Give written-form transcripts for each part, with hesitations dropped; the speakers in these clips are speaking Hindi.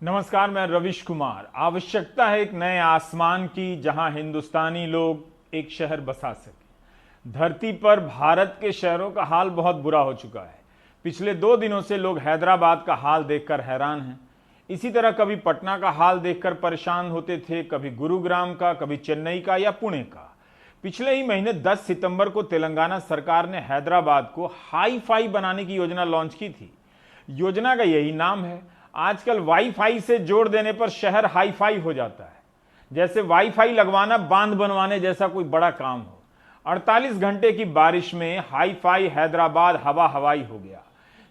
नमस्कार, मैं रविश कुमार। आवश्यकता है एक नए आसमान की जहां हिंदुस्तानी लोग एक शहर बसा सके। धरती पर भारत के शहरों का हाल बहुत बुरा हो चुका है। पिछले 2 दिनों से लोग हैदराबाद का हाल देखकर हैरान हैं। इसी तरह कभी पटना का हाल देखकर परेशान होते थे, कभी गुरुग्राम का, कभी चेन्नई का या पुणे का। पिछले ही महीने 10 सितंबर को तेलंगाना सरकार ने हैदराबाद को हाई फाई बनाने की योजना लॉन्च की थी। योजना का यही नाम है। आजकल वाईफाई से जोड़ देने पर शहर हाई फाई हो जाता है, जैसे वाईफाई लगवाना बांध बनवाने जैसा कोई बड़ा काम हो। 48 घंटे की बारिश में हाई फाई हैदराबाद हवा हवाई हो गया।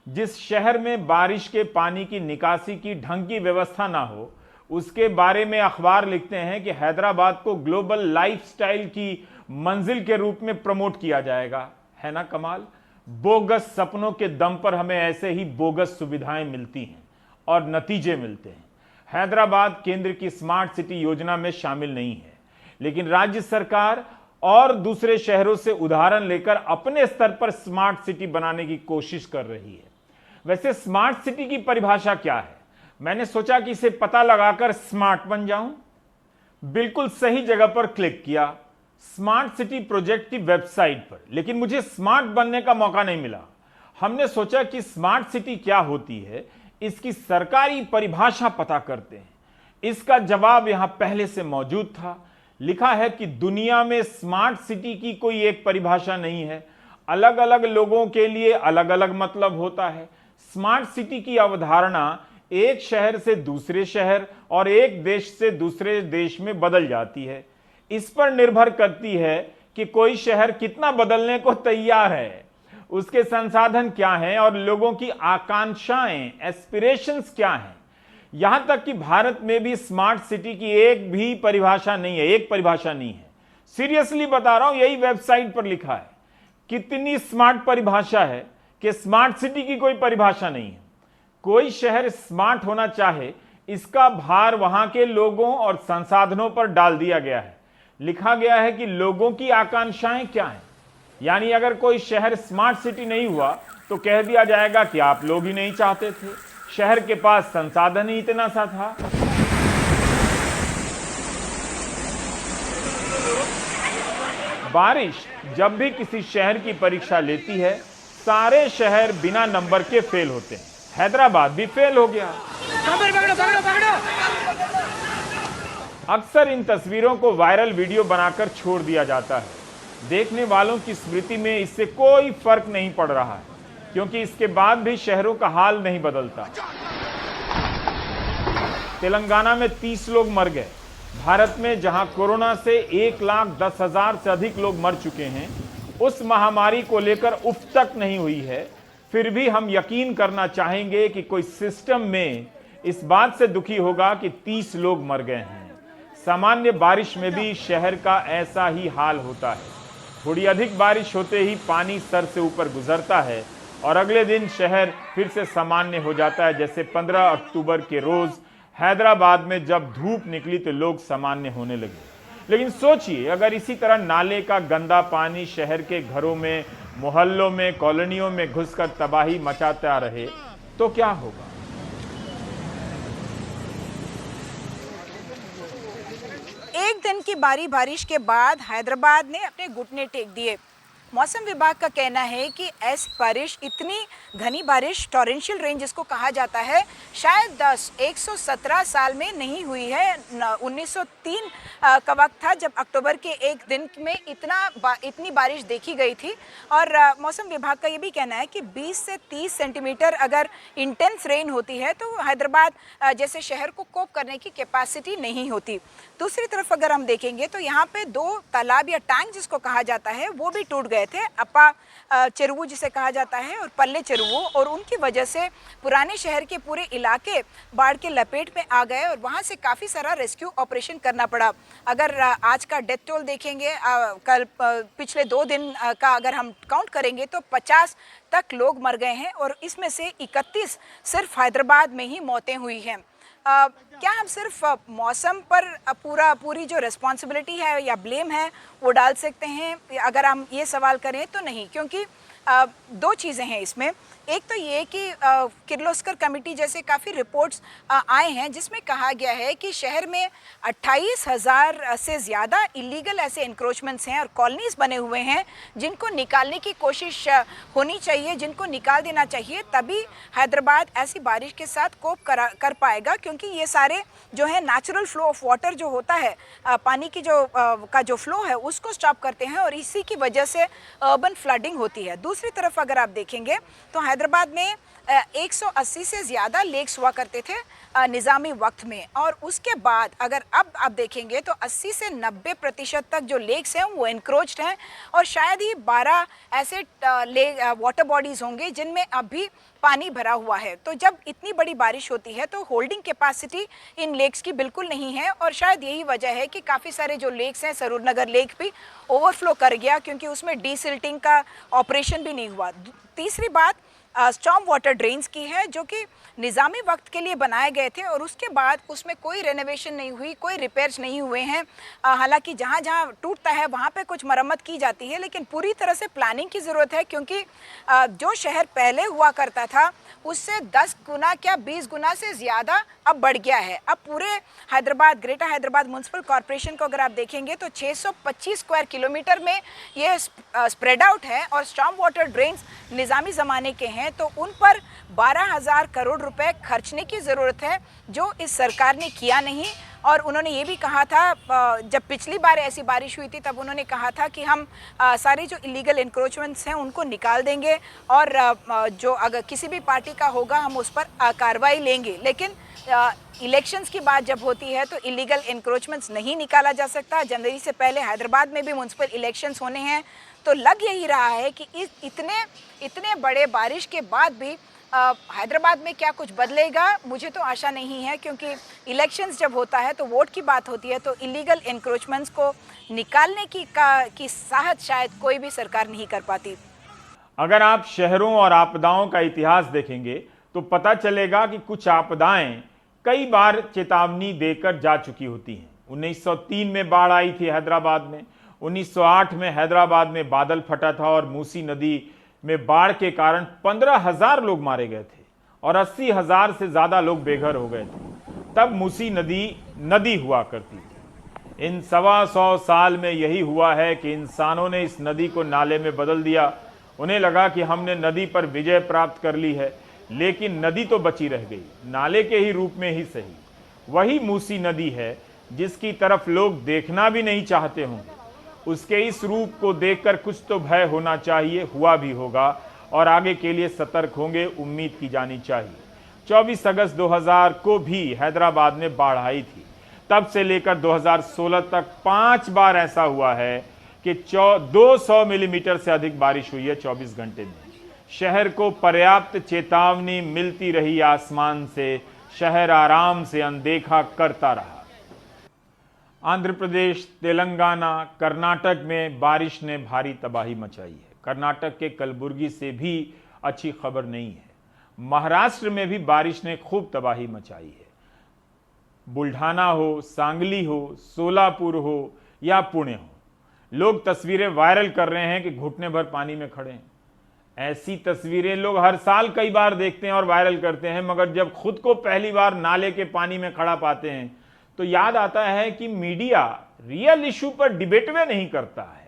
जिस शहर में बारिश के पानी की निकासी की ढंग की व्यवस्था ना हो, उसके बारे में अखबार लिखते हैं कि हैदराबाद को ग्लोबल लाइफस्टाइल की मंजिल के रूप में प्रमोट किया जाएगा। है ना कमाल। बोगस सपनों के दम पर हमें ऐसे ही बोगस सुविधाएं मिलती हैं और नतीजे मिलते हैं। हैदराबाद केंद्र की स्मार्ट सिटी योजना में शामिल नहीं है, लेकिन राज्य सरकार और दूसरे शहरों से उदाहरण लेकर अपने स्तर पर स्मार्ट सिटी बनाने की कोशिश कर रही है। वैसे स्मार्ट सिटी की परिभाषा क्या है? मैंने सोचा कि इसे पता लगाकर स्मार्ट बन जाऊं। बिल्कुल सही जगह पर क्लिक किया, स्मार्ट सिटी प्रोजेक्ट की वेबसाइट पर, लेकिन मुझे स्मार्ट बनने का मौका नहीं मिला। हमने सोचा कि स्मार्ट सिटी क्या होती है, इसकी सरकारी परिभाषा पता करते हैं। इसका जवाब यहां पहले से मौजूद था। लिखा है कि दुनिया में स्मार्ट सिटी की कोई एक परिभाषा नहीं है, अलग अलग लोगों के लिए अलग अलग मतलब होता है। स्मार्ट सिटी की अवधारणा एक शहर से दूसरे शहर और एक देश से दूसरे देश में बदल जाती है। इस पर निर्भर करती है कि कोई शहर कितना बदलने को तैयार है, उसके संसाधन क्या हैं और लोगों की आकांक्षाएं, एस्पिरेशंस क्या हैं। यहां तक कि भारत में भी स्मार्ट सिटी की एक भी परिभाषा नहीं है, एक परिभाषा नहीं है। सीरियसली बता रहा हूं, यही वेबसाइट पर लिखा है। कितनी स्मार्ट परिभाषा है कि स्मार्ट सिटी की कोई परिभाषा नहीं है। कोई शहर स्मार्ट होना चाहे, इसका भार वहां के लोगों और संसाधनों पर डाल दिया गया है। लिखा गया है कि लोगों की आकांक्षाएं क्या हैं। यानी अगर कोई शहर स्मार्ट सिटी नहीं हुआ तो कह दिया जाएगा कि आप लोग ही नहीं चाहते थे, शहर के पास संसाधन ही इतना सा था। बारिश जब भी किसी शहर की परीक्षा लेती है, सारे शहर बिना नंबर के फेल होते हैं। हैदराबाद भी फेल हो गया। अक्सर इन तस्वीरों को वायरल वीडियो बनाकर छोड़ दिया जाता है। देखने वालों की स्मृति में इससे कोई फर्क नहीं पड़ रहा है, क्योंकि इसके बाद भी शहरों का हाल नहीं बदलता। तेलंगाना में 30 लोग मर गए। भारत में जहां कोरोना से 1,10,000 से अधिक लोग मर चुके हैं, उस महामारी को लेकर उफ तक नहीं हुई है। फिर भी हम यकीन करना चाहेंगे कि कोई सिस्टम में इस बात से दुखी होगा कि 30 लोग मर गए हैं। सामान्य बारिश में भी शहर का ऐसा ही हाल होता है। थोड़ी अधिक बारिश होते ही पानी सर से ऊपर गुजरता है और अगले दिन शहर फिर से सामान्य हो जाता है। जैसे 15 अक्टूबर के रोज हैदराबाद में जब धूप निकली तो लोग सामान्य होने लगे। लेकिन सोचिए, अगर इसी तरह नाले का गंदा पानी शहर के घरों में, मोहल्लों में, कॉलोनियों में घुसकर तबाही मचाता रहे तो क्या होगा? एक दिन की भारी बारिश के बाद हैदराबाद ने अपने घुटने टेक दिए। मौसम विभाग का कहना है कि ऐसी बारिश, इतनी घनी बारिश, टॉरेंशियल रेन जिसको कहा जाता है, शायद 117 साल में नहीं हुई है। 1903 का वक्त था जब अक्टूबर के एक दिन में इतनी बारिश देखी गई थी। और मौसम विभाग का ये भी कहना है कि 20 से 30 सेंटीमीटर अगर इंटेंस रेन होती है तो हैदराबाद जैसे शहर को कोप करने की कैपेसिटी नहीं होती। दूसरी तरफ अगर हम देखेंगे तो यहाँ पे 2 तालाब या टैंक जिसको कहा जाता है वो भी टूट गए थे। अप्पा चेरुवु जिसे कहा जाता है और पल्ले चेरुवु, और उनकी वजह से पुराने शहर के पूरे इलाके बाढ़ के लपेट में आ गए और वहाँ से काफ़ी सारा रेस्क्यू ऑपरेशन करना पड़ा। अगर आज का डेथ टोल देखेंगे, कल पिछले 2 दिन का अगर हम काउंट करेंगे तो 50 तक लोग मर गए हैं और इसमें से 31 सिर्फ हैदराबाद में ही मौतें हुई हैं। क्या हम सिर्फ मौसम पर पूरी जो रिस्पॉन्सिबिलिटी है या ब्लेम है वो डाल सकते हैं? अगर हम ये सवाल करें तो नहीं, क्योंकि 2 चीज़ें हैं इसमें। एक तो ये कि किर्लोस्कर कमेटी जैसे काफ़ी रिपोर्ट्स आए हैं जिसमें कहा गया है कि शहर में 28,000 से ज़्यादा इलीगल ऐसे इंक्रोचमेंट्स हैं और कॉलोनीज बने हुए हैं जिनको निकालने की कोशिश होनी चाहिए, जिनको निकाल देना चाहिए, तभी हैदराबाद ऐसी बारिश के साथ कोप कर पाएगा, क्योंकि ये सारे जो है नेचुरल फ्लो ऑफ वाटर जो होता है, पानी की जो फ्लो है उसको स्टॉप करते हैं और इसी की वजह से अर्बन फ्लडिंग होती है। दूसरी तरफ अगर आप देखेंगे तो हैदराबाद में 180 से ज़्यादा लेक्स हुआ करते थे निज़ामी वक्त में, और उसके बाद अगर अब आप देखेंगे तो 80 से 90% तक जो लेक्स हैं वो एनक्रोच्ड हैं और शायद ही 12 ऐसे वाटर बॉडीज़ होंगे जिनमें अभी पानी भरा हुआ है। तो जब इतनी बड़ी बारिश होती है तो होल्डिंग कैपेसिटी इन लेक्स की बिल्कुल नहीं है और शायद यही वजह है कि काफ़ी सारे जो लेक्स हैं, सरूर नगर लेक भी ओवरफ्लो कर गया क्योंकि उसमें डीसिल्टिंग का ऑपरेशन भी नहीं हुआ। तीसरी बात स्टॉर्म वाटर ड्रेन्स की है जो कि निज़ामी वक्त के लिए बनाए गए थे और उसके बाद उसमें कोई रेनोवेशन नहीं हुई, कोई रिपेयर्स नहीं हुए हैं। हालांकि जहाँ जहाँ टूटता है वहाँ पे कुछ मरम्मत की जाती है, लेकिन पूरी तरह से प्लानिंग की ज़रूरत है क्योंकि जो शहर पहले हुआ करता था उससे 10 गुना क्या 20 गुना से ज़्यादा अब बढ़ गया है। अब पूरे Hyderabad, greater Hyderabad municipal corporation को अगर आप देखेंगे तो 625 स्क्वायर किलोमीटर में ये स्प्रेड आउट है और स्टॉर्म वाटर ड्रेन्स निज़ामी ज़माने के हैं, तो उन पर 12,000 करोड़ रुपए खर्चने की ज़रूरत है जो इस सरकार ने किया नहीं। और उन्होंने ये भी कहा था, जब पिछली बार ऐसी बारिश हुई थी तब उन्होंने कहा था कि हम सारे जो इलीगल इंक्रोचमेंट्स हैं उनको निकाल देंगे और जो अगर किसी भी पार्टी का होगा हम उस पर कार्रवाई लेंगे। लेकिन इलेक्शंस की बात जब होती है तो इलीगल इंक्रोचमेंट्स नहीं निकाला जा सकता। जनवरी से पहले हैदराबाद में भी म्यूनसिपल इलेक्शंस होने हैं, तो लग यही रहा है कि इतने बड़े बारिश के बाद भी हैदराबाद में क्या कुछ बदलेगा, मुझे तो आशा नहीं है, क्योंकि इलेक्शंस जब होता है तो वोट की बात होती है, तो इलीगल इंक्रोचमेंट्स को निकालने की साहस शायद कोई भी सरकार नहीं कर पाती। अगर आप शहरों और आपदाओं का इतिहास देखेंगे तो पता चलेगा कि कुछ आपदाएं कई बार चेतावनी देकर जा चुकी होती हैं। 1903 में बाढ़ आई थी हैदराबाद में, 1908 में हैदराबाद में बादल फटा था और मूसी नदी में बाढ़ के कारण 15,000 लोग मारे गए थे और 80,000 से ज्यादा लोग बेघर हो गए थे। तब मूसी नदी हुआ करती थी। इन 125 साल में यही हुआ है कि इंसानों ने इस नदी को नाले में बदल दिया। उन्हें लगा कि हमने नदी पर विजय प्राप्त कर ली है, लेकिन नदी तो बची रह गई, नाले के ही रूप में ही सही। वही मूसी नदी है जिसकी तरफ लोग देखना भी नहीं चाहते होंगे। उसके इस रूप को देखकर कुछ तो भय होना चाहिए, हुआ भी होगा और आगे के लिए सतर्क होंगे, उम्मीद की जानी चाहिए। 24 अगस्त 2000 को भी हैदराबाद में बाढ़ आई थी। तब से लेकर 2016 तक 5 बार ऐसा हुआ है कि 200 मिलीमीटर से अधिक बारिश हुई है 24 घंटे में। शहर को पर्याप्त चेतावनी मिलती रही आसमान से, शहर आराम से अनदेखा करता रहा। आंध्र प्रदेश, तेलंगाना, कर्नाटक में बारिश ने भारी तबाही मचाई है। कर्नाटक के कलबुर्गी से भी अच्छी खबर नहीं है। महाराष्ट्र में भी बारिश ने खूब तबाही मचाई है। बुल्ढाना हो, सांगली हो, सोलापुर हो या पुणे हो, लोग तस्वीरें वायरल कर रहे हैं कि घुटने भर पानी में खड़े हैं। ऐसी तस्वीरें लोग हर साल कई बार देखते हैं और वायरल करते हैं, मगर जब खुद को पहली बार नाले के पानी में खड़ा पाते हैं तो याद आता है कि मीडिया रियल इशू पर डिबेट में नहीं करता है।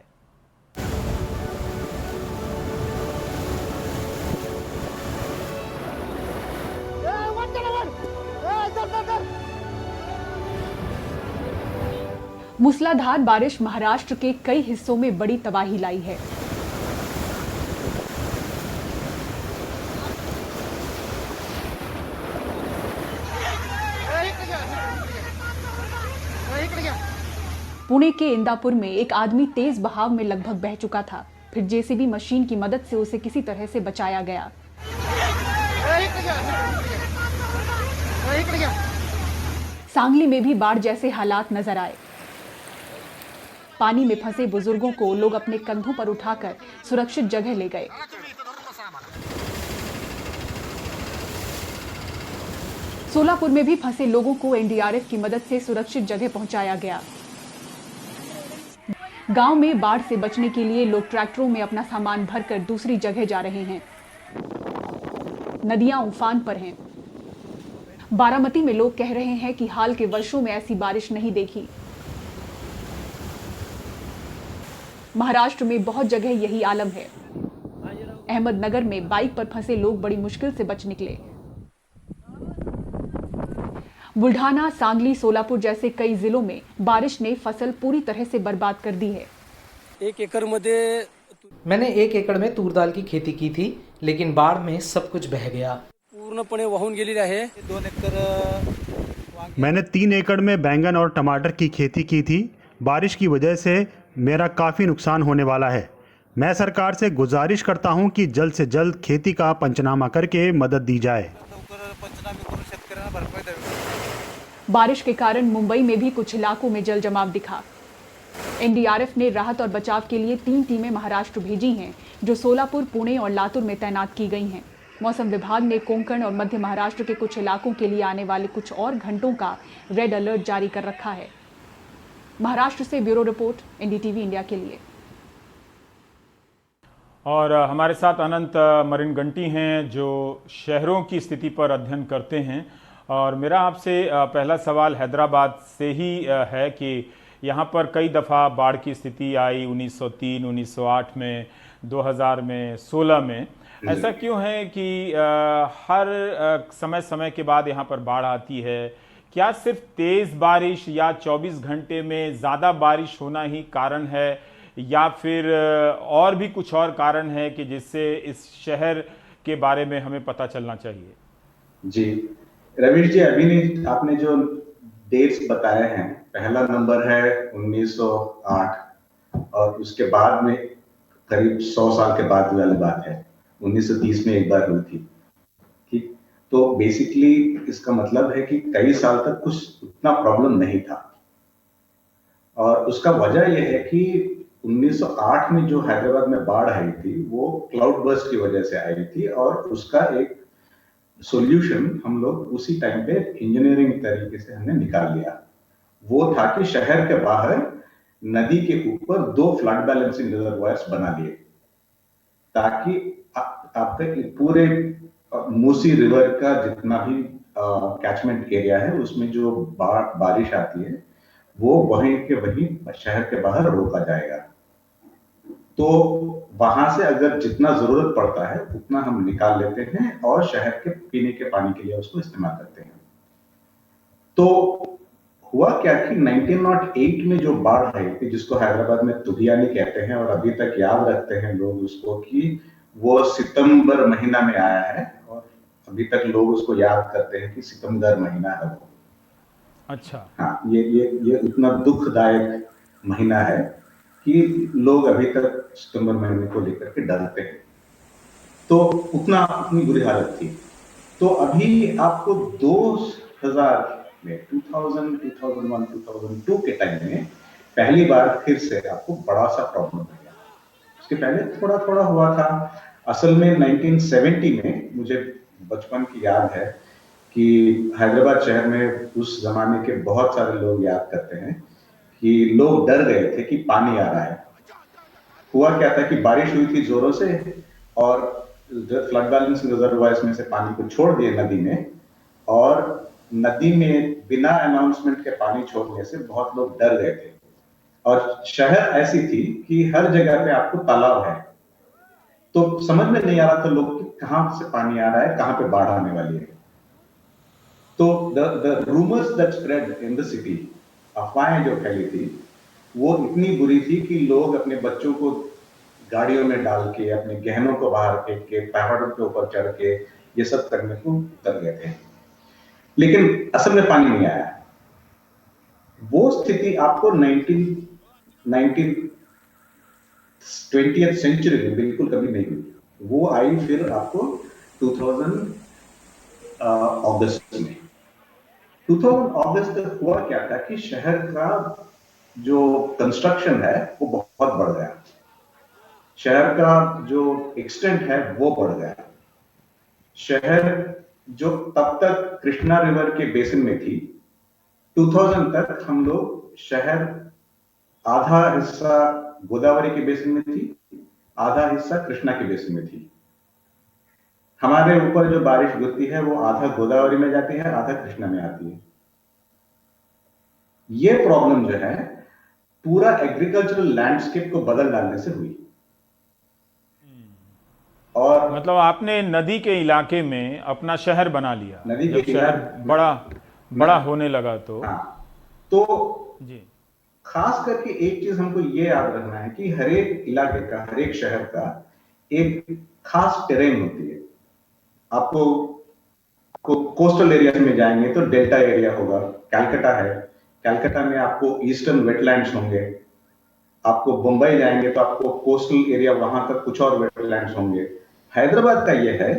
मूसलाधार बारिश महाराष्ट्र के कई हिस्सों में बड़ी तबाही लाई है। पुणे के इंदापुर में एक आदमी तेज बहाव में लगभग बह चुका था, फिर जेसीबी मशीन की मदद से उसे किसी तरह से बचाया गया। सांगली में भी बाढ़ जैसे हालात नजर आए। पानी में फंसे बुजुर्गों को लोग अपने कंधों पर उठाकर सुरक्षित जगह ले गए। सोलापुर में भी फंसे लोगों को एनडीआरएफ की मदद से सुरक्षित जगह पहुंचाया गया। गांव में बाढ़ से बचने के लिए लोग ट्रैक्टरों में अपना सामान भरकर दूसरी जगह जा रहे हैं। नदियां उफान पर हैं। बारामती में लोग कह रहे हैं कि हाल के वर्षों में ऐसी बारिश नहीं देखी। महाराष्ट्र में बहुत जगह यही आलम है। अहमदनगर में बाइक पर फंसे लोग बड़ी मुश्किल से बच निकले। बुल्ढाना, सांगली, सोलापुर जैसे कई जिलों में बारिश ने फसल पूरी तरह से बर्बाद कर दी है। 1 एकड़ मध्ये मैंने 1 एकड़ में तूर दाल की खेती की थी, लेकिन बाढ़ में सब कुछ बह गया। पूर्णपणे वाहून गेलेली आहे। 2 एकर मैंने 3 एकड़ में बैंगन और टमाटर की खेती की थी। बारिश की वजह से मेरा काफ़ी नुकसान होने वाला है। मैं सरकार से गुजारिश करता हूं कि जल्द से जल्द खेती का पंचनामा करके मदद दी जाए। लवकर पंचनामे करून शेतकऱ्यांना भरपाई द्यावी। बारिश के कारण मुंबई में भी कुछ इलाकों में जल जमाव दिखा। एनडीआरएफ ने राहत और बचाव के लिए 3 टीमें महाराष्ट्र भेजी हैं, जो सोलापुर, पुणे और लातूर में तैनात की गई हैं। मौसम विभाग ने कोंकण और मध्य महाराष्ट्र के कुछ इलाकों के लिए आने वाले कुछ और घंटों का रेड अलर्ट जारी कर रखा है। महाराष्ट्र से ब्यूरो रिपोर्ट, एनडीटीवी इंडिया के लिए। और हमारे साथ अनंत मरिनगंटी हैं, जो शहरों की स्थिति पर अध्ययन करते हैं। और मेरा आपसे पहला सवाल हैदराबाद से ही है कि यहाँ पर कई दफ़ा बाढ़ की स्थिति आई, 1903, 1908 में, 2000 में, 16 में। ऐसा क्यों है कि हर समय समय के बाद यहाँ पर बाढ़ आती है? क्या सिर्फ तेज़ बारिश या 24 घंटे में ज़्यादा बारिश होना ही कारण है, या फिर और भी कुछ और कारण है कि जिससे इस शहर के बारे में हमें पता चलना चाहिए? जी रवीश जी, अभी आपने जो डेट्स बताए हैं, पहला नंबर है 1908 और उसके बाद में करीब 100 साल के बाद वाली बात है, 1930 में एक बार हुई थी। ठीक, तो बेसिकली इसका मतलब है कि कई साल तक कुछ उतना प्रॉब्लम नहीं था। और उसका वजह यह है कि 1908 में जो हैदराबाद में बाढ़ आई थी वो क्लाउड बर्स्ट की वजह से आई थी, और उसका एक सॉल्यूशन हम लोग उसी टाइम पे इंजीनियरिंग तरीके से हमने निकाल लिया। वो था कि शहर के बाहर नदी के ऊपर 2 फ्लड बैलेंसिंग रिजर्वायर्स बना लिए, ताकि आपके पूरे मूसी रिवर का जितना भी कैचमेंट एरिया है उसमें जो बारिश आती है वो वहीं के वहीं शहर के बाहर रोका जाएगा। तो वहां से अगर जितना जरूरत पड़ता है उतना हम निकाल लेते हैं और शहर के पीने के पानी के लिए उसको इस्तेमाल करते हैं। तो हुआ क्या कि 1908 में जो बाढ़ आई थी, जिसको हैदराबाद में तुगियानी कहते हैं और अभी तक याद रखते हैं लोग उसको, कि वो सितंबर महीना में आया है और अभी तक लोग उसको याद करते हैं कि सितंबर महीना है वो। अच्छा, हाँ, ये उतना दुखदायक महीना है कि लोग अभी तक सितंबर महीने को लेकर के डरते हैं। तो उतनी बुरी हालत थी। तो अभी आपको 2000 में 2000, 2001, 2002 के टाइम में पहली बार फिर से आपको बड़ा सा प्रॉब्लम हो गया। उसके पहले थोड़ा थोड़ा हुआ था। असल में 1970 में मुझे बचपन की याद है कि हैदराबाद शहर में उस जमाने के बहुत सारे लोग याद करते हैं कि लोग डर गए थे कि पानी आ रहा है। हुआ क्या था कि बारिश हुई थी जोरों से और फ्लड बैलेंसिंग रिजर्वायर्स में से पानी को छोड़ दिए नदी में, और नदी में बिना अनाउंसमेंट के पानी छोड़ने से बहुत लोग डर गए थे। और शहर ऐसी थी कि हर जगह पे आपको तालाब है, तो समझ में नहीं आ रहा था लोग कि कहां से पानी आ रहा है, कहां पे बाढ़ आने वाली है। तो the rumours that spread in the city, अफवाहें जो फैली थी वो इतनी बुरी थी कि लोग अपने बच्चों को गाड़ियों में डाल के, अपने गहनों को बाहर फेंक के, पहाड़ों के ऊपर चढ़ के ये सब करने को उतर गए थे, लेकिन असल में पानी नहीं आया। वो स्थिति आपको 20th सेंचुरी में बिल्कुल कभी नहीं हुई। वो आई फिर आपको 2000 अगस्त में। 2000 अगस्त तक हुआ क्या था कि शहर का जो कंस्ट्रक्शन है वो बहुत बढ़ गया, शहर का जो एक्सटेंट है वो बढ़ गया। शहर जो तब तक कृष्णा रिवर के बेसिन में थी, 2000 तक हम लोग शहर आधा हिस्सा गोदावरी के बेसिन में थी, आधा हिस्सा कृष्णा के बेसिन में थी। हमारे ऊपर जो बारिश गिरती है वो आधा गोदावरी में जाती है, आधा कृष्णा में आती है। ये प्रॉब्लम जो है पूरा एग्रीकल्चरल लैंडस्केप को बदल डालने से हुई। और मतलब आपने नदी के इलाके में अपना शहर बना लिया, नदी के जब शहर बड़ा होने लगा तो। हाँ, तो जी, खास करके एक चीज हमको ये याद रखना है कि हर एक इलाके का, हर एक शहर का एक खास टेरेन होती है। आपको कोस्टल एरिया में जाएंगे तो डेल्टा एरिया होगा, कैलकाटा है, कैलकाटा में आपको ईस्टर्न वेटलैंड्स होंगे। आपको मुंबई जाएंगे तो आपको कोस्टल एरिया वहां का कुछ और वेटलैंड्स होंगे। हैदराबाद का यह है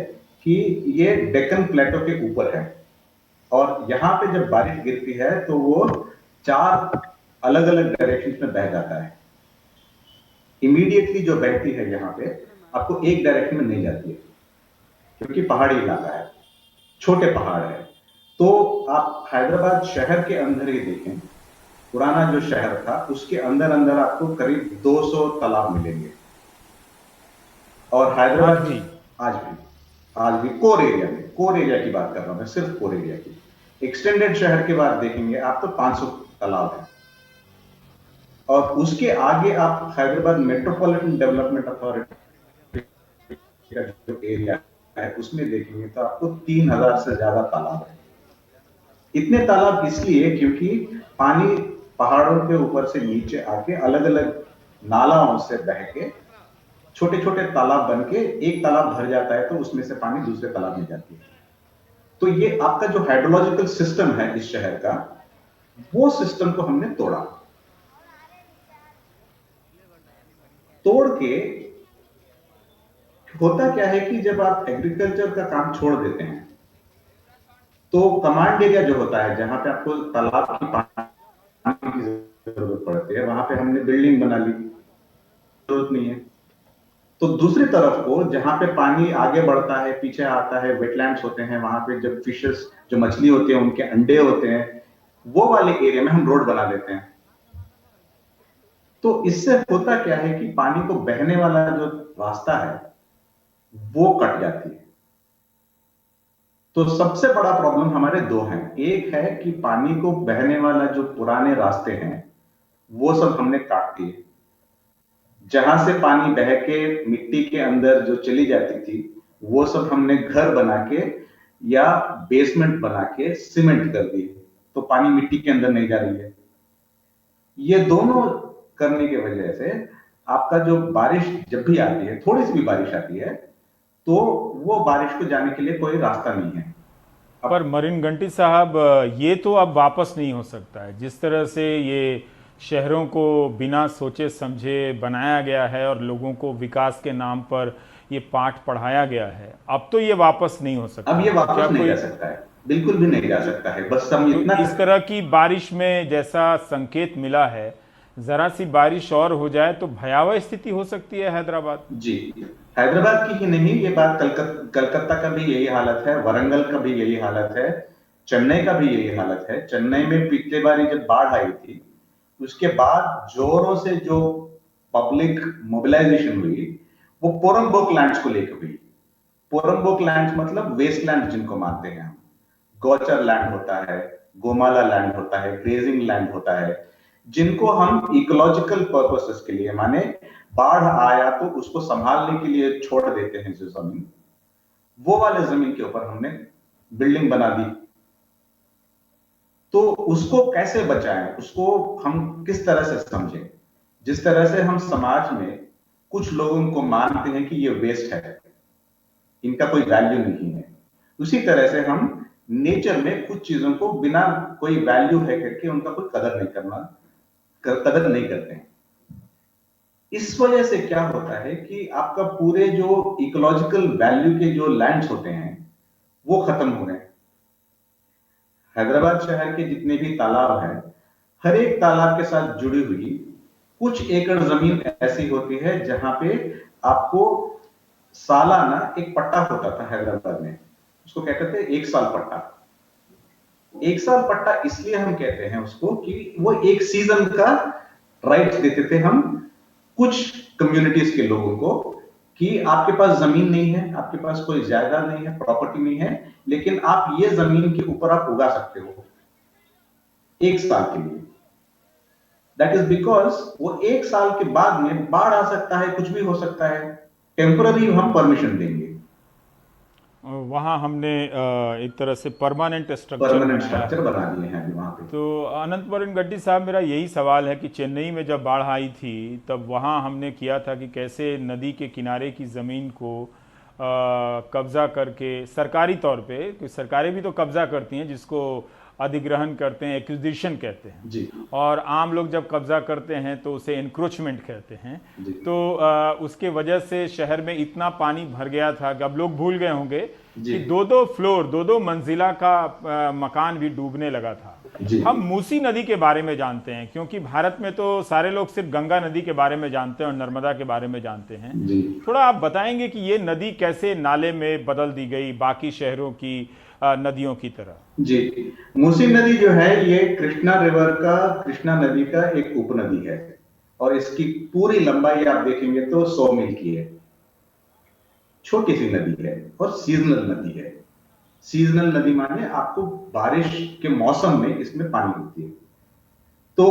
कि ये डेक्कन प्लेटो के ऊपर है और यहाँ पे जब बारिश गिरती है तो वो 4 अलग अलग डायरेक्शन में बह जाता है। इमीडिएटली जो बहती है यहाँ पे आपको एक डायरेक्शन में नहीं जाती है क्योंकि पहाड़ी इलाका है, छोटे पहाड़ है। तो आप हैदराबाद शहर के अंदर ही देखें, पुराना जो शहर था उसके अंदर अंदर आपको करीब 200 तालाब मिलेंगे। और हैदराबाद आज भी? आज भी कोर एरिया की बात कर रहा हूं मैं, सिर्फ कोर एरिया की। एक्सटेंडेड शहर के बाद देखेंगे आप तो 500 तालाब है। और उसके आगे आप हैदराबाद मेट्रोपॉलिटन डेवलपमेंट अथॉरिटी का जो एरिया है उसमें देखेंगे तो आपको 3000 से ज्यादा तालाब है। इतने तालाब इसलिए क्योंकि पानी पहाड़ों के ऊपर से नीचे आके अलग अलग नालाओं से बह के छोटे छोटे तालाब बन के एक तालाब भर जाता है तो उसमें से पानी दूसरे तालाब में जाती है। तो ये आपका जो हाइड्रोलॉजिकल सिस्टम है इस शहर का, वो सिस्टम को हमने तोड़ के होता क्या है कि जब आप एग्रीकल्चर का काम छोड़ देते हैं तो कमांड एरिया जो होता है जहां पे आपको तालाब की पानी की जरूरत पड़ती है, वहां पे हमने बिल्डिंग बना ली, जरूरत नहीं है। तो दूसरी तरफ को जहां पे पानी आगे बढ़ता है, पीछे आता है, वेटलैंड्स होते हैं, वहां पे जब फिशेस, जो मछली होती है उनके अंडे होते हैं, वो वाले एरिया में हम रोड बना देते हैं। तो इससे होता क्या है कि पानी को बहने वाला जो रास्ता है वो कट जाती है। तो सबसे बड़ा प्रॉब्लम हमारे 2 हैं। एक है कि पानी को बहने वाला जो पुराने रास्ते हैं वो सब हमने काट दिए। जहां से पानी बह के मिट्टी के अंदर जो चली जाती थी वो सब हमने घर बना के या बेसमेंट बना के सीमेंट कर दिए, तो पानी मिट्टी के अंदर नहीं जा रही है। ये दोनों करने की वजह से आपका जो बारिश जब भी आती है, थोड़ी सी भी बारिश आती है तो वो बारिश को जाने के लिए कोई रास्ता नहीं है। पर मरीन घंटी साहब, ये तो अब वापस नहीं हो सकता है। जिस तरह से ये शहरों को बिना सोचे समझे बनाया गया है और लोगों को विकास के नाम पर ये पाठ पढ़ाया गया है, अब तो ये वापस नहीं हो सकता। अब ये वापस क्या नहीं जा सकता है, बिल्कुल भी नहीं जा सकता है। बस हम तो इतना इस तरह की बारिश में जैसा संकेत मिला है, जरा सी बारिश और हो जाए तो भयावह स्थिति हो सकती है हैदराबाद। जी, हैदराबाद की ही नहीं, ये बात कलकत्ता का भी यही हालत है, वरंगल का भी यही हालत है, चेन्नई का भी यही हालत है। चेन्नई में पिछले बारी जब बाढ़ आई थी उसके बाद जोरों से जो पब्लिक मोबिलाइजेशन हुई वो पोरंबोक लैंड्स को लेकर हुई। पोरंबोक लैंड्स मतलब वेस्टलैंड जिनको मानते हैं हम। गौचर लैंड होता है, गोमाला लैंड होता है, ग्रेजिंग लैंड होता है, जिनको हम इकोलॉजिकल पर्पसेस के लिए, माने बाढ़ आया तो उसको संभालने के लिए छोड़ देते हैं जो जमीन, वो वाले जमीन के ऊपर हमने बिल्डिंग बना दी। तो उसको कैसे बचाएं, उसको हम किस तरह से समझें? जिस तरह से हम समाज में कुछ लोगों को मानते हैं कि ये वेस्ट है, इनका कोई वैल्यू नहीं है, उसी तरह से हम नेचर में कुछ चीजों को बिना कोई वैल्यू है करके उनका कोई कदर नहीं करते हैं। इस वजह से क्या होता है कि आपका पूरे जो इकोलॉजिकल वैल्यू के जो लैंड्स होते हैं वो खत्म हो गए। हैदराबाद शहर के जितने भी तालाब हैं, हर एक तालाब के साथ जुड़ी हुई कुछ एकड़ जमीन ऐसी होती है जहां पे आपको सालाना एक पट्टा होता था हैदराबाद में, उसको कहते थे 1 साल पट्टा। 1 साल पट्टा इसलिए हम कहते हैं उसको कि वो एक सीजन का राइट देते थे हम कुछ कम्युनिटीज के लोगों को कि आपके पास जमीन नहीं है, आपके पास कोई जायदाद नहीं है, प्रॉपर्टी नहीं है, लेकिन आप ये जमीन के ऊपर आप उगा सकते हो 1 साल के लिए। दैट इज बिकॉज वो 1 साल के बाद में बाढ़ आ सकता है, कुछ भी हो सकता है, टेम्पररी हम परमिशन देंगे। वहाँ हमने एक तरह से परमानेंट स्ट्रक्चर परमानेंट बनाया स्ट्रक्चर है। बना दिए हैं अभी वहां पे। तो अनंतपुरन गड्डी साहब, मेरा यही सवाल है कि चेन्नई में जब बाढ़ आई थी तब वहाँ हमने किया था कि कैसे नदी के किनारे की ज़मीन को कब्ज़ा करके सरकारी तौर पे, कि सरकारें भी तो कब्ज़ा करती हैं, जिसको अधिग्रहण करते हैं, एक्विजिशन कहते हैं जी और आम लोग जब कब्जा करते हैं तो उसे एनक्रोचमेंट कहते हैं। जी। तो उसके वजह से शहर में इतना पानी भर गया था कि अब लोग भूल गए होंगे जी। कि दो दो मंजिला का मकान भी डूबने लगा था। जी। हम मूसी नदी के बारे में जानते हैं, क्योंकि भारत में तो सारे लोग सिर्फ गंगा नदी के बारे में जानते हैं और नर्मदा के बारे में जानते हैं। जी। थोड़ा आप बताएंगे कि ये नदी कैसे नाले में बदल दी गई बाकी शहरों की नदियों की तरह? जी, मूसी नदी जो है ये कृष्णा नदी का एक उपनदी है और इसकी पूरी लंबाई आप देखेंगे तो 100 मील की है। छोटी सी नदी है और सीजनल नदी है। सीजनल नदी माने आपको बारिश के मौसम में इसमें पानी होती है। तो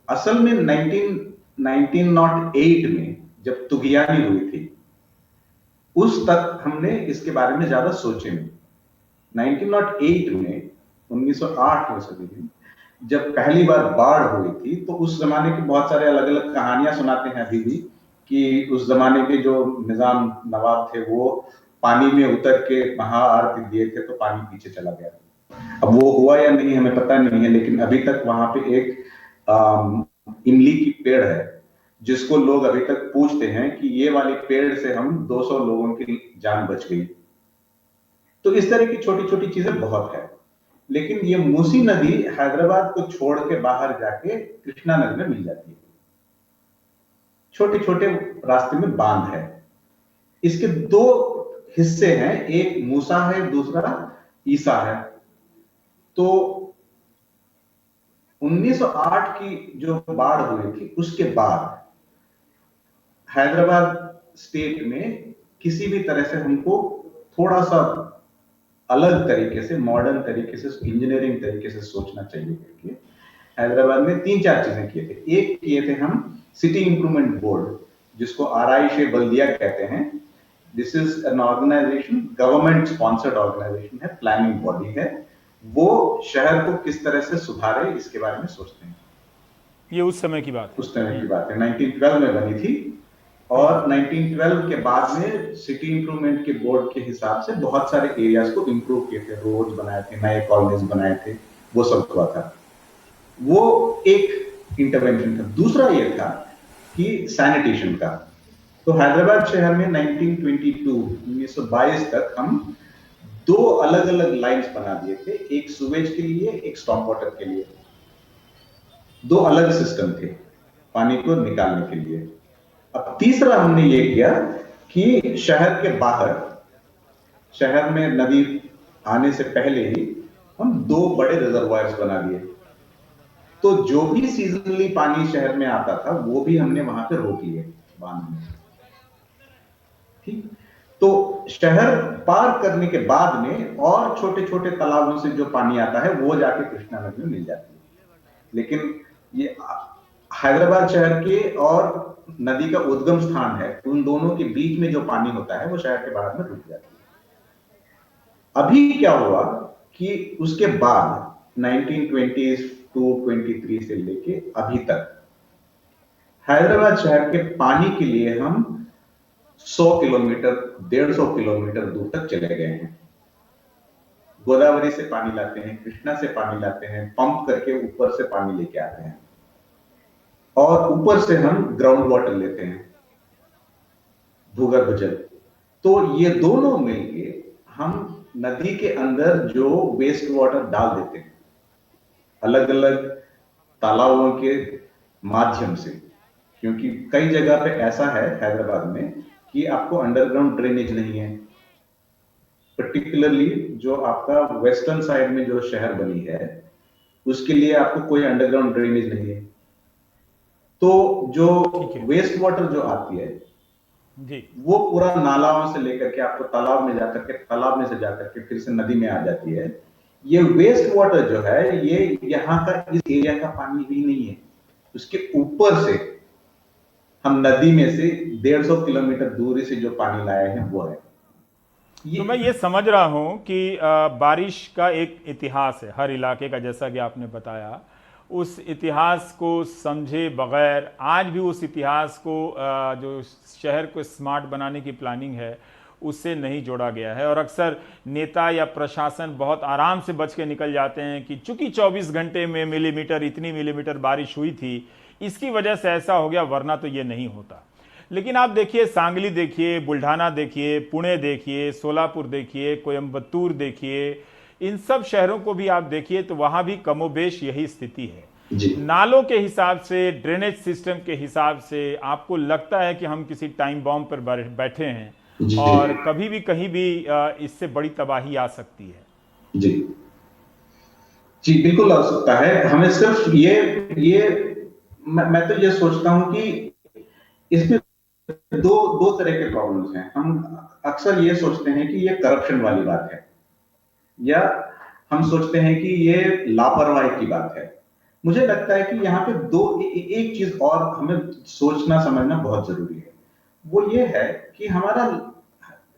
असल में 1908 में जब तुगयानी हुई थी, उस तक हमने इसके बारे में ज्यादा सोचे नहीं। 1908 में 1908 सदी में जब पहली बार बाढ़ हुई थी तो उस जमाने के बहुत सारे अलग अलग कहानियां सुनाते हैं अभी भी कि उस जमाने के जो निजाम नवाब थे वो पानी में उतर के महाआरती दिए थे तो पानी पीछे चला गया। अब वो हुआ या नहीं हमें पता नहीं है, लेकिन अभी तक वहां पे एक इमली की पेड़ है जिसको लोग अभी तक पूछते हैं कि ये वाली पेड़ से हम 200 लोगों की जान बच गई। तो इस तरह की छोटी छोटी चीजें बहुत है, लेकिन ये मूसी नदी हैदराबाद को छोड़ के बाहर जाके कृष्णा नदी में मिल जाती है। छोटे छोटे रास्ते में बांध है। इसके 2 हिस्से हैं, एक मूसा है, दूसरा ईसा है। तो 1908 की जो बाढ़ हुई थी उसके बाद हैदराबाद स्टेट में किसी भी तरह से हमको थोड़ा सा अलग तरीके से, मॉडर्न तरीके से, इंजीनियरिंग तरीके से सोचना चाहिए करके हैदराबाद में 3-4 चीजें किए थे। एक किए थे हम सिटी इंप्रूवमेंट बोर्ड, जिसको आरआई बल्दिया कहते हैं। This is an organisation, government sponsored organisation है, प्लानिंग बॉडी है। वो शहर को किस तरह से सुधारे इसके बारे में सोचते हैं। ये उस समय की बात है? उस समय की बात है, 1912 में बनी थी। और 1912 के बाद में सिटी इंप्रूवमेंट के बोर्ड के हिसाब से बहुत सारे एरियाज को इंप्रूव किए थे, रोड बनाए थे, नए कॉलोनीज बनाए थे, वो सब हुआ था। वो एक इंटरवेंशन था। दूसरा ये था कि सैनिटेशन का। तो हैदराबाद शहर में 1922 तक हम 2 अलग अलग लाइंस बना दिए थे, एक सुवेज के लिए, एक स्टॉर्म वाटर के लिए। 2 अलग सिस्टम थे पानी को निकालने के लिए। अब तीसरा हमने ये किया कि शहर के बाहर, शहर में नदी आने से पहले ही हम 2 बड़े रिजर्वायर्स बना दिए। तो जो भी सीजनली पानी शहर में आता था वो भी हमने वहां पे रोक लिए बांध में। ठीक, तो शहर पार करने के बाद में और छोटे छोटे तालाबों से जो पानी आता है वो जाके कृष्णा नदी में मिल जाती है। लेकिन ये हैदराबाद शहर के और नदी का उद्गम स्थान है, उन दोनों के बीच में जो पानी होता है वो शहर के बाहर में रुक जाती है। अभी क्या हुआ कि उसके बाद 1920 टू 23 से लेके अभी तक हैदराबाद शहर के पानी के लिए हम 100 किलोमीटर, 150 किलोमीटर दूर तक चले गए हैं। गोदावरी से पानी लाते हैं, कृष्णा से पानी लाते हैं, पंप करके ऊपर से पानी लेके आते हैं और ऊपर से हम ग्राउंड वाटर लेते हैं, भूगर्भ जल। तो ये दोनों मिलके हम नदी के अंदर जो वेस्ट वाटर डाल देते हैं अलग अलग तालाबों के माध्यम से, क्योंकि कई जगह पे ऐसा है हैदराबाद में कि आपको अंडरग्राउंड ड्रेनेज नहीं है। पर्टिकुलरली जो आपका वेस्टर्न साइड में जो शहर बनी है उसके लिए आपको कोई अंडरग्राउंड ड्रेनेज नहीं है। तो जो वेस्ट वाटर जो आती है जी। वो पूरा नालाओं से लेकर के आपको तालाब में जाकर के, तालाब में से जाकर के फिर से नदी में आ जाती है। ये वेस्ट वाटर जो है, ये यहाँ का इस एरिया का पानी ही नहीं है, उसके ऊपर से हम नदी में से 150 किलोमीटर दूरी से जो पानी लाए हैं वो है। तो मैं ये समझ रहा हूं कि बारिश का एक इतिहास है हर इलाके का, जैसा कि आपने बताया। उस इतिहास को समझे बगैर आज भी उस इतिहास को जो शहर को स्मार्ट बनाने की प्लानिंग है उससे नहीं जोड़ा गया है, और अक्सर नेता या प्रशासन बहुत आराम से बच के निकल जाते हैं कि चूंकि 24 घंटे में मिलीमीटर, इतनी मिलीमीटर बारिश हुई थी, इसकी वजह से ऐसा हो गया, वरना तो ये नहीं होता। लेकिन आप देखिए, सांगली देखिए, बुल्ढाना देखिए, पुणे देखिए, सोलापुर देखिए, कोयम्बतूर देखिए, इन सब शहरों को भी आप देखिए तो वहां भी कमोबेश यही स्थिति है। जी। नालों के हिसाब से, ड्रेनेज सिस्टम के हिसाब से आपको लगता है कि हम किसी टाइम बॉम्ब पर बैठे हैं जी। और कभी भी कहीं भी इससे बड़ी तबाही आ सकती है। जी जी, बिल्कुल आ सकता है। हमें सिर्फ मैं तो ये सोचता हूं कि इसमें दो दो तरह के प्रॉब्लम्स हैं। हम अक्सर ये सोचते हैं कि ये करप्शन वाली बात है, या हम सोचते हैं कि ये लापरवाही की बात है। मुझे लगता है कि यहाँ पे एक चीज और हमें सोचना समझना बहुत जरूरी है। वो ये है कि हमारा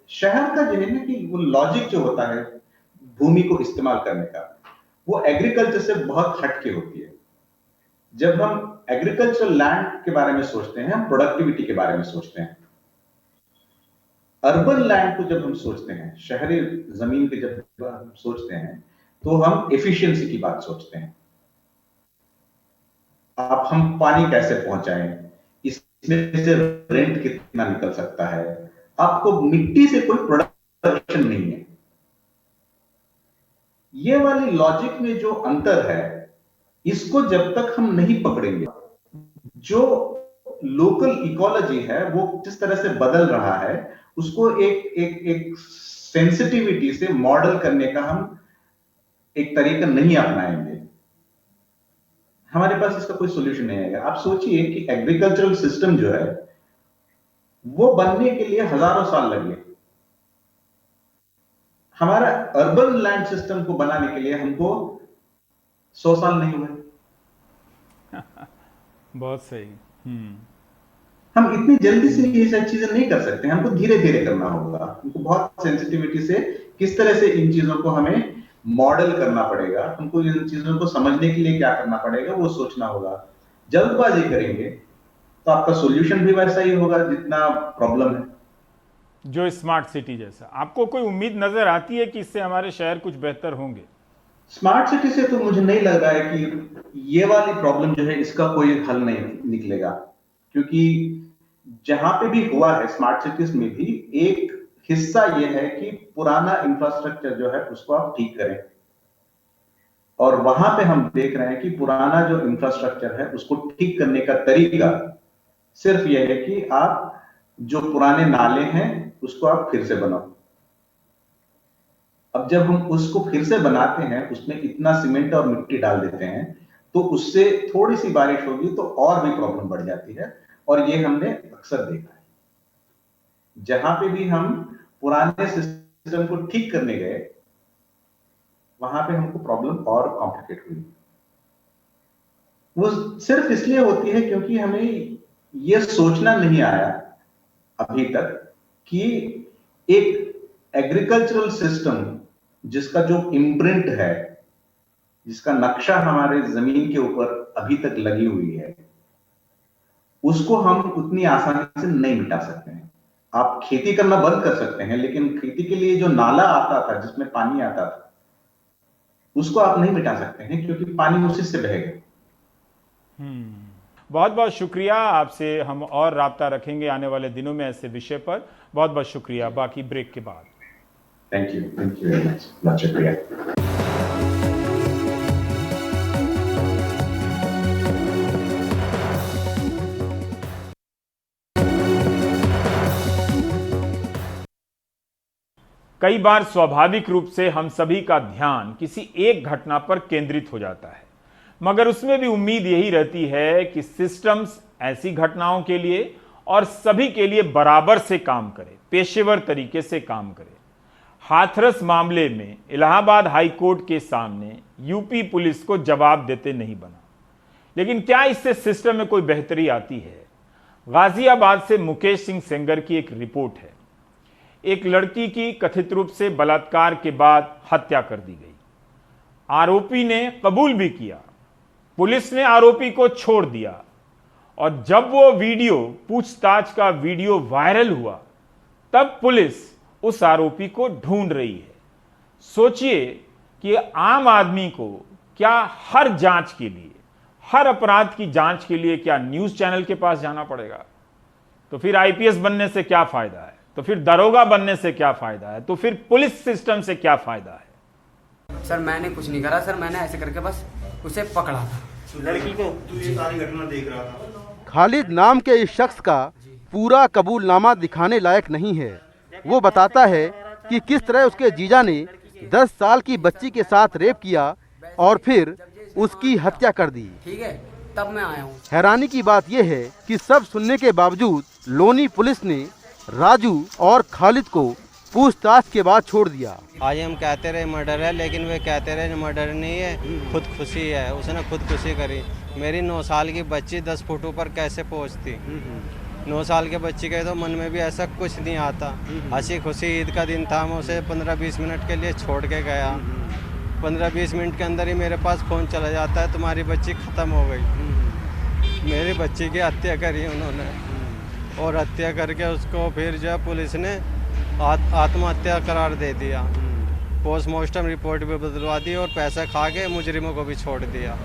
शहर का जो है ना, कि वो लॉजिक जो होता है भूमि को इस्तेमाल करने का, वो एग्रीकल्चर से बहुत हटके होती है। जब हम एग्रीकल्चरल लैंड के बारे में सोचते हैं, हम प्रोडक्टिविटी के बारे में सोचते हैं। अर्बन लैंड को जब हम सोचते हैं, शहरी जमीन पे जब हम सोचते हैं, तो हम एफिशिएंसी की बात सोचते हैं। आप हम पानी कैसे पहुंचाएं, इसमें से रेंट कितना निकल सकता है, आपको मिट्टी से कोई प्रोडक्शन नहीं है। ये वाली लॉजिक में जो अंतर है, इसको जब तक हम नहीं पकड़ेंगे, जो लोकल इकोलॉजी है वो जिस तरह से बदल रहा है, उसको एक सेंसिटिविटी से मॉडल करने का हम एक तरीका नहीं अपनाएंगे, हमारे पास इसका कोई सॉल्यूशन नहीं आएगा। आप सोचिए कि एग्रीकल्चरल सिस्टम जो है वो बनने के लिए हजारों साल लगे। हमारा अर्बन लैंड सिस्टम को बनाने के लिए हमको 100 साल नहीं हुए। बहुत सही। हम इतनी जल्दी से ये सारी चीजें नहीं कर सकते, हमको धीरे धीरे करना होगा। हमको बहुत सेंसिटिविटी से किस तरह से इन चीजों को हमें मॉडल करना पड़ेगा, हमको इन चीजों को समझने के लिए क्या करना पड़ेगा वो सोचना होगा। जल्दबाजी करेंगे तो आपका सॉल्यूशन भी वैसा ही होगा जितना प्रॉब्लम है। जो स्मार्ट सिटी जैसा, आपको कोई उम्मीद नजर आती है कि इससे हमारे शहर कुछ बेहतर होंगे? स्मार्ट सिटी से तो मुझे नहीं लग रहा है कि ये वाली प्रॉब्लम जो है इसका कोई हल नहीं निकलेगा, क्योंकि जहां पे भी हुआ है स्मार्ट सिटीज में भी एक हिस्सा ये है कि पुराना इंफ्रास्ट्रक्चर जो है उसको आप ठीक करें, और वहां पे हम देख रहे हैं कि पुराना जो इंफ्रास्ट्रक्चर है उसको ठीक करने का तरीका सिर्फ यह है कि आप जो पुराने नाले हैं उसको आप फिर से बनाओ। अब जब हम उसको फिर से बनाते हैं, उसमें इतना सीमेंट और मिट्टी डाल देते हैं, तो उससे थोड़ी सी बारिश होगी तो और भी प्रॉब्लम बढ़ जाती है, और ये हमने अक्सर देखा है। जहां पे भी हम पुराने सिस्टम को ठीक करने गए, वहां पे हमको प्रॉब्लम और कॉम्प्लिकेट हुई। वो सिर्फ इसलिए होती है क्योंकि हमें ये सोचना नहीं आया अभी तक कि एक एग्रीकल्चरल सिस्टम जिसका जो इम्प्रिंट है, जिसका नक्शा हमारे जमीन के ऊपर अभी तक लगी हुई है, उसको हम उतनी आसानी से नहीं मिटा सकते हैं। आप खेती करना बंद कर सकते हैं, लेकिन खेती के लिए जो नाला आता था जिसमें पानी आता था उसको आप नहीं मिटा सकते हैं, क्योंकि पानी उसी से बहेगा। बहुत बहुत शुक्रिया। आपसे हम और राब्ता रखेंगे आने वाले दिनों में ऐसे विषय पर। बहुत बहुत शुक्रिया। बाकी ब्रेक के बाद। Thank you very much. बहुत शुक्रिया। कई बार स्वाभाविक रूप से हम सभी का ध्यान किसी एक घटना पर केंद्रित हो जाता है, मगर उसमें भी उम्मीद यही रहती है कि सिस्टम्स ऐसी घटनाओं के लिए और सभी के लिए बराबर से काम करे, पेशेवर तरीके से काम करे। हाथरस मामले में इलाहाबाद हाई कोर्ट के सामने यूपी पुलिस को जवाब देते नहीं बना, लेकिन क्या इससे सिस्टम में कोई बेहतरी आती है? गाजियाबाद से मुकेश सिंह सेंगर की एक रिपोर्ट है। एक लड़की की कथित रूप से बलात्कार के बाद हत्या कर दी गई। आरोपी ने कबूल भी किया, पुलिस ने आरोपी को छोड़ दिया, और जब वो वीडियो, पूछताछ का वीडियो वायरल हुआ, तब पुलिस उस आरोपी को ढूंढ रही है। सोचिए कि आम आदमी को क्या हर जांच के लिए, हर अपराध की जांच के लिए क्या न्यूज चैनल के पास जाना पड़ेगा? तो फिर आईपीएस बनने से क्या फायदा है? तो फिर दरोगा बनने से क्या फायदा है? तो फिर पुलिस सिस्टम से क्या फायदा है? सर मैंने कुछ नहीं करा सर, मैंने ऐसे करके बस उसे पकड़ा था। लड़की को तू ये सारी घटना देख रहा था। खालिद नाम के इस शख्स का पूरा कबूलनामा दिखाने लायक नहीं है। वो बताता है कि किस तरह उसके जीजा ने 10 साल की बच्ची के साथ रेप किया और फिर उसकी हत्या कर दी। ठीक है, तब मैं आया हूँ। हैरानी की बात यह है कि सब सुनने के बावजूद लोनी पुलिस ने राजू और खालिद को पूछताछ के बाद छोड़ दिया। आज हम कहते रहे मर्डर है, लेकिन वे कहते रहे मर्डर नहीं है, खुदकुशी है। उसने खुदकुशी करी। मेरी 9 साल की बच्ची 10 फुट ऊपर कैसे पहुंचती? 9 साल के बच्ची के तो मन में भी ऐसा कुछ नहीं आता। हंसी खुशी ईद का दिन था, मैं उसे 15-20 मिनट के लिए छोड़ के गया। 15-20 मिनट के अंदर ही मेरे पास फ़ोन चला जाता है, तुम्हारी बच्ची ख़त्म हो गई। मेरी बच्ची की हत्या करी उन्होंने, और हत्या करके उसको फिर जो पुलिस ने आत्महत्या करार दे दिया। पोस्टमार्टम रिपोर्ट भी बदलवा दी और पैसा खा के मुजरिमों को भी छोड़ दिया।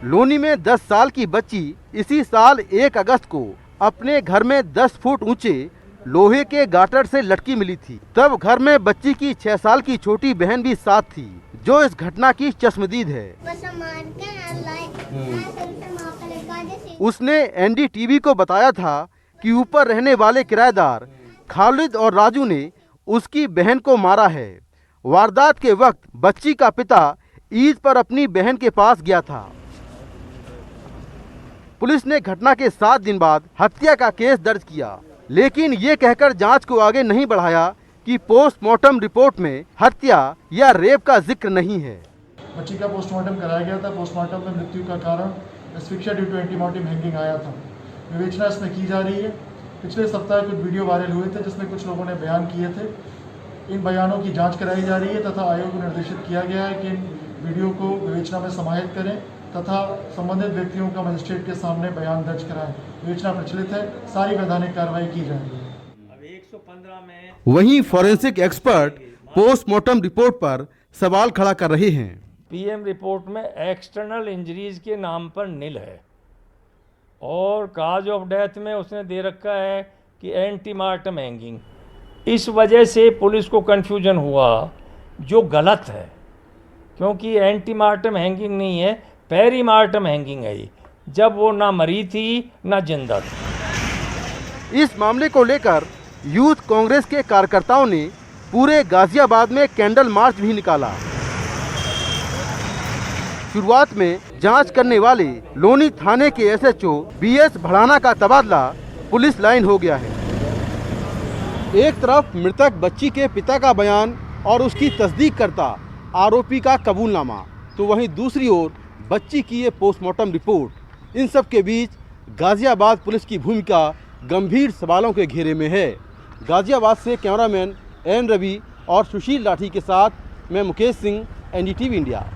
लोनी में 10 साल की बच्ची इसी साल 1 अगस्त को अपने घर में 10 फुट ऊंचे लोहे के गाटर से लटकी मिली थी। तब घर में बच्ची की 6 साल की छोटी बहन भी साथ थी, जो इस घटना की चश्मदीद है। उसने एनडीटीवी को बताया था कि ऊपर रहने वाले किराएदार खालिद और राजू ने उसकी बहन को मारा है। वारदात के वक्त बच्ची का पिता ईद पर अपनी बहन के पास गया था। पुलिस ने घटना के 7 दिन बाद हत्या का केस दर्ज किया, लेकिन ये कहकर जांच को आगे नहीं बढ़ाया कि पोस्टमार्टम रिपोर्ट में हत्या या रेप का जिक्र नहीं है। बच्ची का पोस्टमार्टम कराया गया था। पोस्टमार्टम में मृत्यु का कारण asphyxia due to antemortem hanging आया था। विवेचना इसमें की जा रही है। पिछले सप्ताह कुछ वीडियो वायरल हुए थे जिसमें कुछ लोगों ने बयान किए थे। इन बयानों की जांच कराई जा रही है तथा आयोग को निर्देशित किया गया है कि इन वीडियो को विवेचना में समाहित करें तथा संबंधित व्यक्तियों का मजिस्ट्रेट के सामने बयान दर्ज कराएं। विवेचना प्रचलित है, सारी वैधानिक कार्रवाई की जाएगी। वहीं फॉरेंसिक एक्सपर्ट पोस्टमार्टम रिपोर्ट पर सवाल खड़ा कर रहे हैं। पीएम रिपोर्ट में एक्सटर्नल इंजरीज के नाम पर नील है और काज ऑफ डेथ में उसने दे रखा है कि एंटीमार्टम हैंगिंग। इस वजह से पुलिस को कन्फ्यूजन हुआ, जो गलत है, क्योंकि एंटीमार्टम हैंगिंग नहीं है, पेरीमार्टम हैंगिंग है, जब वो ना मरी थी ना जिंदा थी। इस मामले को लेकर यूथ कांग्रेस के कार्यकर्ताओं ने पूरे गाजियाबाद में कैंडल मार्च भी निकाला। शुरुआत में जांच करने वाले लोनी थाने के एसएचओ बीएस भड़ाना का तबादला पुलिस लाइन हो गया है। एक तरफ मृतक बच्ची के पिता का बयान और उसकी तस्दीक करता आरोपी का कबूलनामा, तो वहीं दूसरी ओर बच्ची की ये पोस्टमार्टम रिपोर्ट। इन सब के बीच गाजियाबाद पुलिस की भूमिका गंभीर सवालों के घेरे में है। गाजियाबाद से कैमरामैन एन रवि और सुशील लाठी के साथ मैं मुकेश सिंह, एनडीटीवी इंडिया।